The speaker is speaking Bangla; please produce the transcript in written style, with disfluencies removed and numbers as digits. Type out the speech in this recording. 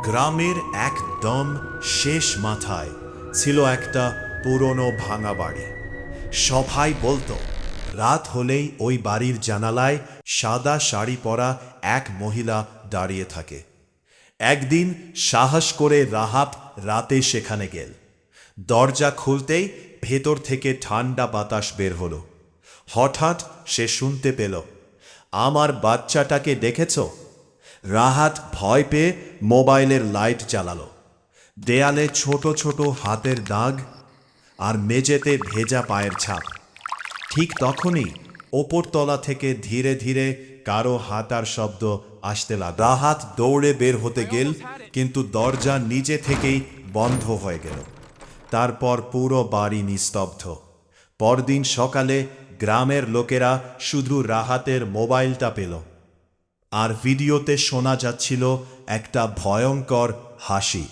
গ্রামের একদম শেষ মাথায় ছিল একটা পুরনো ভাঙা বাড়ি। সবাই বলতো রাত হলেই ওই বাড়ির জানালায় সাদা শাড়ি পরা এক মহিলা দাঁড়িয়ে থাকে। একদিন সাহস করে রাহাত রাতে সেখানে গেল। দরজা খুলতেই ভেতর থেকে ঠান্ডা বাতাস বের হলো। হঠাৎ সে শুনতে পেল, আমার বাচ্চাটাকে দেখেছ? রাহাত ভয় পেয়ে মোবাইলের লাইট জ্বালালো। দেয়ালে ছোট ছোট হাতের দাগ আর মেঝেতে ভেজা পায়ের ছাপ। ঠিক তখনই ওপরতলা থেকে ধীরে ধীরে কারো হাঁটার শব্দ আসতে লাগল। রাহাত দৌড়ে বের হতে গেল, কিন্তু দরজা নিজে থেকেই বন্ধ হয়ে গেল। তারপর পুরো বাড়ি নিস্তব্ধ। পরদিন সকালে গ্রামের লোকেরা শুধু রাহাতের মোবাইলটা পেল, আর ভিডিওতে শোনা যাচ্ছিল একটা ভয়ঙ্কর হাসি।